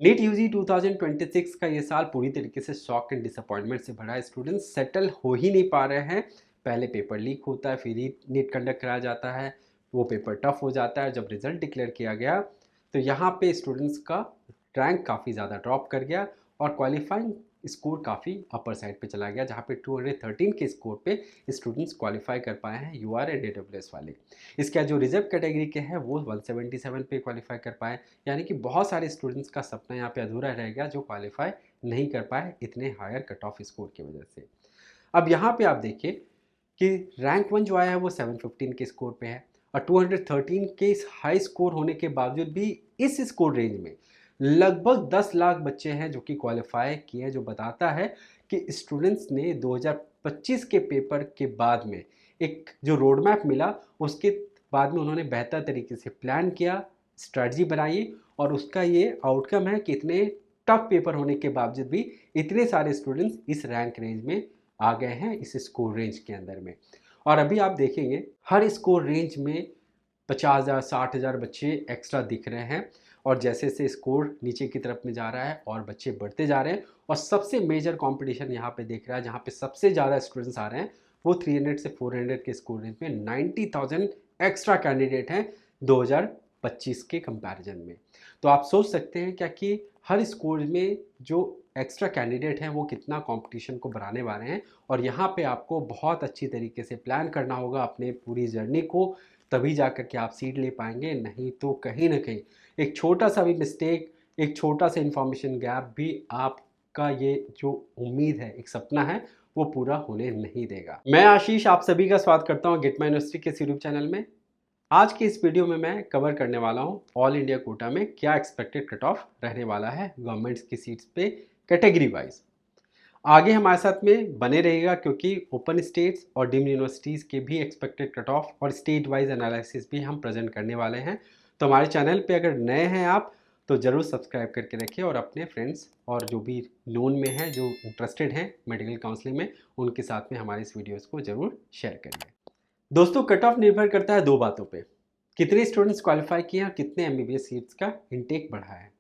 NEET UG 2026 का ये साल पूरी तरीके से शॉक एंड डिसअपॉइंटमेंट से भरा है। स्टूडेंट्स सेटल हो ही नहीं पा रहे हैं। पहले पेपर लीक होता है, फिर ही नीट कंडक्ट कराया जाता है। वो पेपर टफ हो जाता है। जब रिजल्ट डिक्लेयर किया गया तो यहाँ पे स्टूडेंट्स का रैंक काफ़ी ज़्यादा ड्रॉप कर गया और क्वालिफाइंग स्कोर काफ़ी अपर साइड पे चला गया, जहाँ पे 213 के स्कोर पे स्टूडेंट्स क्वालिफाई कर पाए हैं यूआर एंड AWS वाले। इसके जो रिजर्व कैटेगरी के हैं वो 177 पे क्वालिफाई कर पाए। यानी कि बहुत सारे स्टूडेंट्स का सपना यहाँ पे अधूरा रह गया जो क्वालिफाई नहीं कर पाए इतने हायर कट ऑफ स्कोर की वजह से। अब यहाँ पे आप देखिए कि रैंक वन जो आया है वो 715 के स्कोर पे है और 213 के इस हाई स्कोर होने के बावजूद भी इस स्कोर रेंज में लगभग 10 लाख बच्चे हैं जो कि क्वालिफाई किए हैं, जो बताता है कि स्टूडेंट्स ने 2025 के पेपर के बाद में एक जो रोड मैप मिला उसके बाद में उन्होंने बेहतर तरीके से प्लान किया, स्ट्रेटजी बनाई और उसका ये आउटकम है कि इतने टफ पेपर होने के बावजूद भी इतने सारे स्टूडेंट्स इस रैंक रेंज में आ गए हैं, इस स्कोर रेंज के अंदर में। और अभी आप देखेंगे हर स्कोर रेंज में 50,000 60,000 बच्चे एक्स्ट्रा दिख रहे हैं और जैसे जैसे स्कोर नीचे की तरफ में जा रहा है और बच्चे बढ़ते जा रहे हैं। और सबसे मेजर कंपटीशन यहाँ पे देख रहा है, जहाँ पे सबसे ज़्यादा स्टूडेंट्स आ रहे हैं वो 300 से 400 के स्कोर रेंज में 90,000 एक्स्ट्रा कैंडिडेट हैं 2025 के कंपैरिजन में। तो आप सोच सकते हैं क्या कि हर स्कोर में जो एक्स्ट्रा कैंडिडेट हैं वो कितना कंपटीशन को बढ़ाने वाले हैं। और यहाँ पे आपको बहुत अच्छी तरीके से प्लान करना होगा अपने पूरी जर्नी को, तभी जाकर के आप सीट ले पाएंगे। नहीं तो कहीं ना कहीं एक छोटा सा भी मिस्टेक, एक छोटा सा इंफॉर्मेशन गैप भी आपका ये जो उम्मीद है, एक सपना है, वो पूरा होने नहीं देगा। मैं आशीष आप सभी का स्वागत करता हूँ गेट माई यूनिवर्सिटी के यूट्यूब चैनल में। आज के इस वीडियो में मैं कवर करने वाला हूँ ऑल इंडिया कोटा में क्या एक्सपेक्टेड कट ऑफ रहने वाला है गवर्नमेंट्स की सीट्स पे कैटेगरी वाइज। आगे हमारे साथ में बने रहेगा क्योंकि ओपन स्टेट्स और डीम्ड यूनिवर्सिटीज़ के भी एक्सपेक्टेड कट ऑफ और स्टेट वाइज एनालिसिस भी हम प्रेजेंट करने वाले हैं। तो हमारे चैनल पे अगर नए हैं आप तो ज़रूर सब्सक्राइब करके रखिए और अपने फ्रेंड्स और जो भी नोन में हैं, जो इंटरेस्टेड हैं मेडिकल काउंसलिंग में, उनके साथ में हमारे इस वीडियोज़ को ज़रूर शेयर करिए। दोस्तों कट ऑफ निर्भर करता है दो बातों पे, कितने स्टूडेंट्स क्वालिफाई किए हैं और कितने MBBS सीट्स का इनटेक बढ़ा है।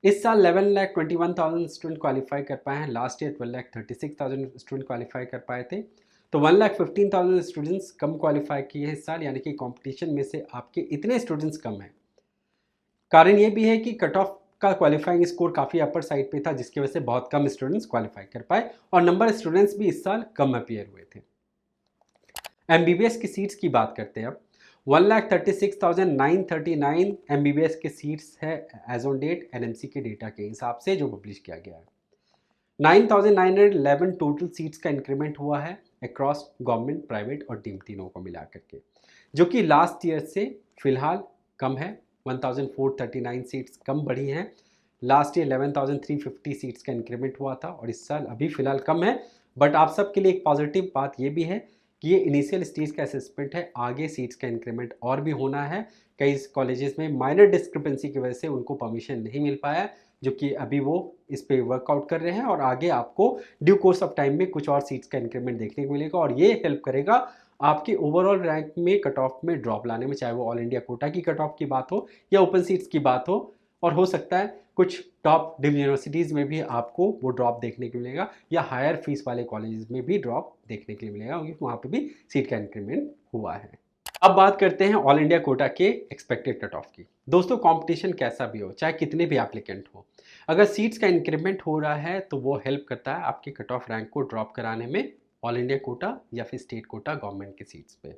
इस साल 11,21,000 स्टूडेंट क्वालिफाई कर पाए हैं। लास्ट ईयर 12,36,000 स्टूडेंट क्वालिफाई कर पाए थे। तो 1,15,000 स्टूडेंट्स कम क्वालिफाई किए हैं इस साल, यानी कि कंपटीशन में से आपके इतने स्टूडेंट्स कम हैं। कारण ये भी है कि कट ऑफ का क्वालिफाइंग स्कोर काफ़ी अपर साइड पे था, जिसकी वजह से बहुत कम स्टूडेंट्स क्वालिफाई कर पाए और नंबर स्टूडेंट्स भी इस साल कम अपियर हुए थे। MBBS की सीट्स की बात करते हैं अब। 1,36,939 MBBS के सीट्स है एज ऑन डेट NMC के डेटा के हिसाब से जो पब्लिश किया गया है। 9,911 टोटल सीट्स का इंक्रीमेंट हुआ है अक्रॉस गवर्नमेंट, प्राइवेट और डीम तीनों को मिला करके, जो कि लास्ट ईयर से फिलहाल कम है। 1,439 सीट्स कम बढ़ी हैं। लास्ट ईयर 11,350 सीट्स का इंक्रीमेंट हुआ था और इस साल अभी फिलहाल कम है। बट आप सबके लिए एक पॉजिटिव बात ये भी है कि ये इनिशियल स्टेज का असेसमेंट है, आगे सीट्स का इंक्रीमेंट और भी होना है। कई कॉलेजेस में माइनर डिस्क्रिपेंसी की वजह से उनको परमिशन नहीं मिल पाया, जो कि अभी वो इस पे वर्कआउट कर रहे हैं और आगे आपको ड्यू कोर्स ऑफ टाइम में कुछ और सीट्स का इंक्रीमेंट देखने को मिलेगा और ये हेल्प करेगा आपके ओवरऑल रैंक में कट ऑफ में ड्रॉप लाने में, चाहे वो ऑल इंडिया कोटा की कट ऑफ की बात हो या ओपन सीट्स की बात हो। और हो सकता है कुछ टॉप डीम्ड यूनिवर्सिटीज़ में भी आपको वो ड्रॉप देखने को मिलेगा या हायर फीस वाले कॉलेजेस में भी ड्रॉप देखने के लिए मिलेगा, क्योंकि वहाँ पे भी सीट का इंक्रीमेंट हुआ है। अब बात करते हैं ऑल इंडिया कोटा के एक्सपेक्टेड कट ऑफ की। दोस्तों कंपटीशन कैसा भी हो, चाहे कितने भी एप्लीकेंट हो, अगर सीट्स का इंक्रीमेंट हो रहा है तो वो हेल्प करता है आपके कट ऑफ रैंक को ड्रॉप कराने में, ऑल इंडिया कोटा या फिर स्टेट कोटा गवर्नमेंट की सीट्स पे।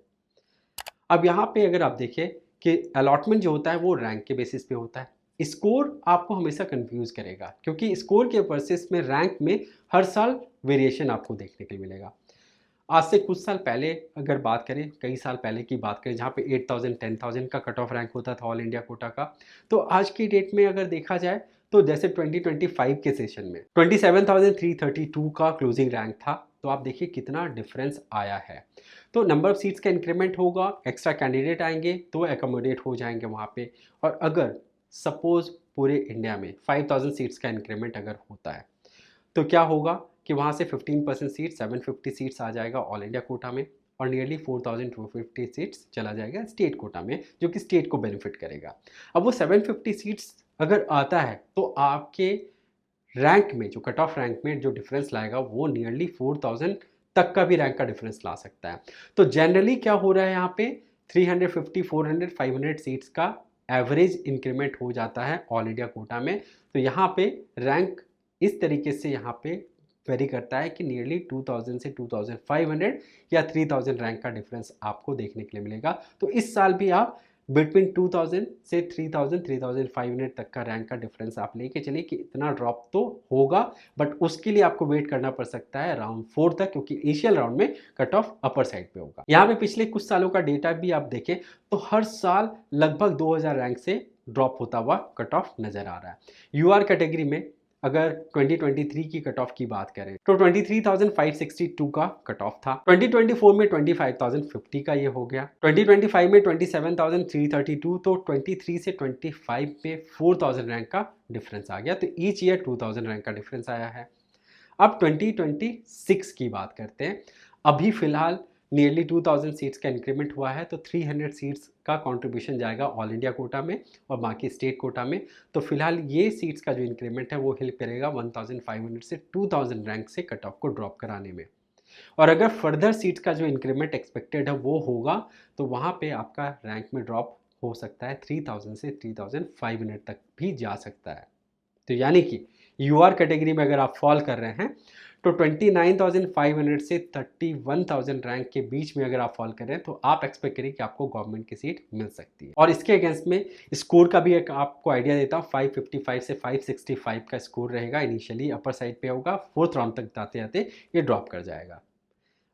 अब यहाँ पे अगर आप देखिए कि अलॉटमेंट जो होता है वो रैंक के बेसिस पे होता है। स्कोर आपको हमेशा कंफ्यूज करेगा क्योंकि स्कोर के वर्सेस में रैंक में हर साल वेरिएशन आपको देखने के लिए मिलेगा। आज से कुछ साल पहले अगर बात करें, कई साल पहले की बात करें, जहाँ पे 8,000 10,000 का कट ऑफ रैंक होता था ऑल इंडिया कोटा का, तो आज की डेट में अगर देखा जाए तो जैसे 2025 के सेशन में 27,332 का क्लोजिंग रैंक था। तो आप देखिए कितना डिफरेंस आया है। तो नंबर ऑफ सीट्स का इंक्रीमेंट होगा, एक्स्ट्रा कैंडिडेट आएंगे तो एकोमोडेट हो जाएंगे वहाँ पे। और अगर सपोज पूरे इंडिया में 5,000 सीट्स का इंक्रीमेंट अगर होता है तो क्या होगा कि वहाँ से 15% सीट 750 सीट्स आ जाएगा ऑल इंडिया कोटा में और नियरली 4,250 सीट्स चला जाएगा स्टेट कोटा में, जो कि स्टेट को बेनिफिट करेगा। अब वो 750 सीट्स अगर आता है तो आपके रैंक में, जो कट ऑफ रैंक में जो डिफरेंस लाएगा वो नियरली 4000 तक का भी रैंक का डिफरेंस ला सकता है। तो जनरली क्या हो रहा है यहाँ पे 350, 400, 500 सीट्स का एवरेज इंक्रीमेंट हो जाता है ऑल इंडिया कोटा में। तो यहाँ पे रैंक इस तरीके से यहाँ पे वेरी करता है कि नियरली 2000 से 2500 या 3000 रैंक का डिफरेंस आपको देखने के लिए मिलेगा। तो इस साल भी आप बिटवीन 2000 से 3000, 3500 तक का रैंक का डिफरेंस आप लेके चलिए कि इतना ड्रॉप तो होगा, बट उसके लिए आपको वेट करना पड़ सकता है राउंड 4 तक, क्योंकि इनिशियल राउंड में कट ऑफ अपर साइड पे होगा। यहाँ पे पिछले कुछ सालों का डेटा भी आप देखें तो हर साल लगभग 2000 रैंक से ड्रॉप होता हुआ कट ऑफ नजर आ रहा है। यूआर कैटेगरी में अगर 2023 की कट ऑफ की बात करें तो 23,562 का कट ऑफ था। 2024 में 25,050 का ये हो गया। 2025 में 27,332, तो 23 से 25 में 4000 रैंक का डिफरेंस आ गया। तो ईच ईयर 2000 रैंक का डिफरेंस आया है। अब 2026 की बात करते हैं। अभी फिलहाल नियरली 2000 सीट्स का इंक्रीमेंट हुआ है, तो 300 सीट्स का कंट्रीब्यूशन जाएगा ऑल इंडिया कोटा में और बाकी स्टेट कोटा में। तो फिलहाल ये सीट्स का जो इंक्रीमेंट है वो हेल्प करेगा 1500 से 2000 रैंक से कट ऑफ को ड्रॉप कराने में। और अगर फर्दर सीट्स का जो इंक्रीमेंट एक्सपेक्टेड है वो होगा तो वहाँ पे आपका रैंक में ड्रॉप हो सकता है 3000 से 3500 तक भी जा सकता है। तो यानी कि यूआर कैटेगरी में अगर आप फॉल कर रहे हैं तो 29,500 से 31,000 रैंक के बीच में अगर आप फॉल कर रहे हैं तो आप एक्सपेक्ट करिए कि आपको गवर्नमेंट की सीट मिल सकती है। और इसके अगेंस्ट में स्कोर का भी एक आपको आइडिया देता हूँ, 555 से 565 का स्कोर रहेगा। इनिशियली अपर साइड पे होगा, 4th राउंड तक जाते जाते ये ड्रॉप कर जाएगा।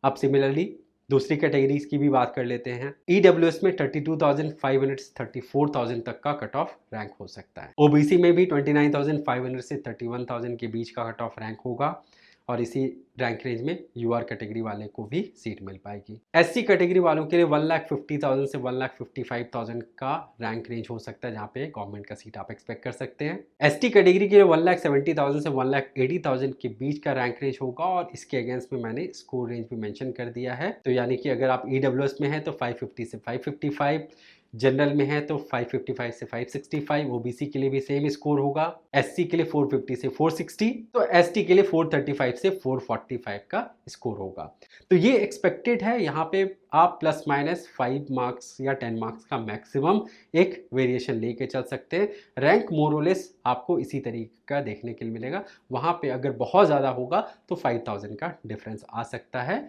अब सिमिलरली दूसरी कैटेगरीज की भी बात कर लेते हैं। EWS में 32,500 से 34,000 तक का कट ऑफ रैंक हो सकता है। OBC में भी 29,500 से 31,000 के बीच का कट ऑफ रैंक होगा और इसी रैंक रेंज में यूआर कैटेगरी वाले को भी सीट मिल पाएगी। SC कैटेगरी वालों के लिए 1,50,000 से 1,55,000 का रैंक रेंज हो सकता है, जहाँ पे गवर्नमेंट का सीट आप एक्सपेक्ट कर सकते हैं। ST कैटेगरी के लिए 1,70,000 से 1,80,000 के बीच का रैंक रेंज होगा और इसके अगेंस्ट में मैंने स्कोर रेंज भी मेंशन कर दिया है। तो यानी कि अगर आप EWS में हैं तो 550 से 555, जनरल में है तो 555 से 565, ओबीसी के लिए भी सेम स्कोर होगा। एससी के लिए 450 से 460, तो एसटी के लिए 435 से 445 का स्कोर होगा। तो ये एक्सपेक्टेड है। यहाँ पे आप प्लस माइनस 5 मार्क्स या 10 मार्क्स का मैक्सिमम एक वेरिएशन लेके चल सकते हैं। रैंक मोरलेस आपको इसी तरीके का देखने के लिए मिलेगा। वहाँ पे अगर बहुत ज़्यादा होगा तो 5000 का डिफरेंस आ सकता है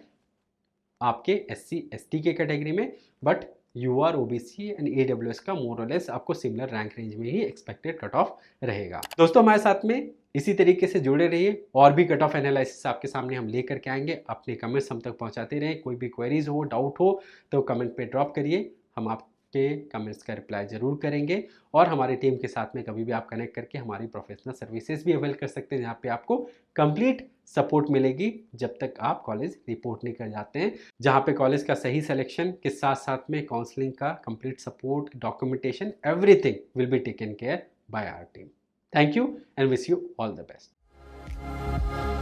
आपके SC ST के कैटेगरी में, but UR OBC and AWS का मोरलेस आपको सिमिलर रैंक रेंज में ही एक्सपेक्टेड कट ऑफ रहेगा। दोस्तों हमारे साथ में इसी तरीके से जुड़े रहिए, और भी कट ऑफ एनालिसिस आपके सामने हम लेकर के आएंगे। अपने कमेंट्स हम तक पहुंचाते रहें। कोई भी क्वेरीज हो, डाउट हो तो कमेंट पे ड्रॉप करिए, हम आपके कमेंट्स का रिप्लाई ज़रूर करेंगे। और हमारी टीम के साथ में कभी भी आप कनेक्ट करके हमारी प्रोफेशनल सर्विसेज भी अवेल कर सकते हैं, जहाँ पे आपको कंप्लीट सपोर्ट मिलेगी जब तक आप कॉलेज रिपोर्ट नहीं कर जाते हैं, जहाँ पे कॉलेज का सही सिलेक्शन के साथ साथ में काउंसलिंग का complete support, documentation, everything will be taken care by our team. Thank you and wish you all the best.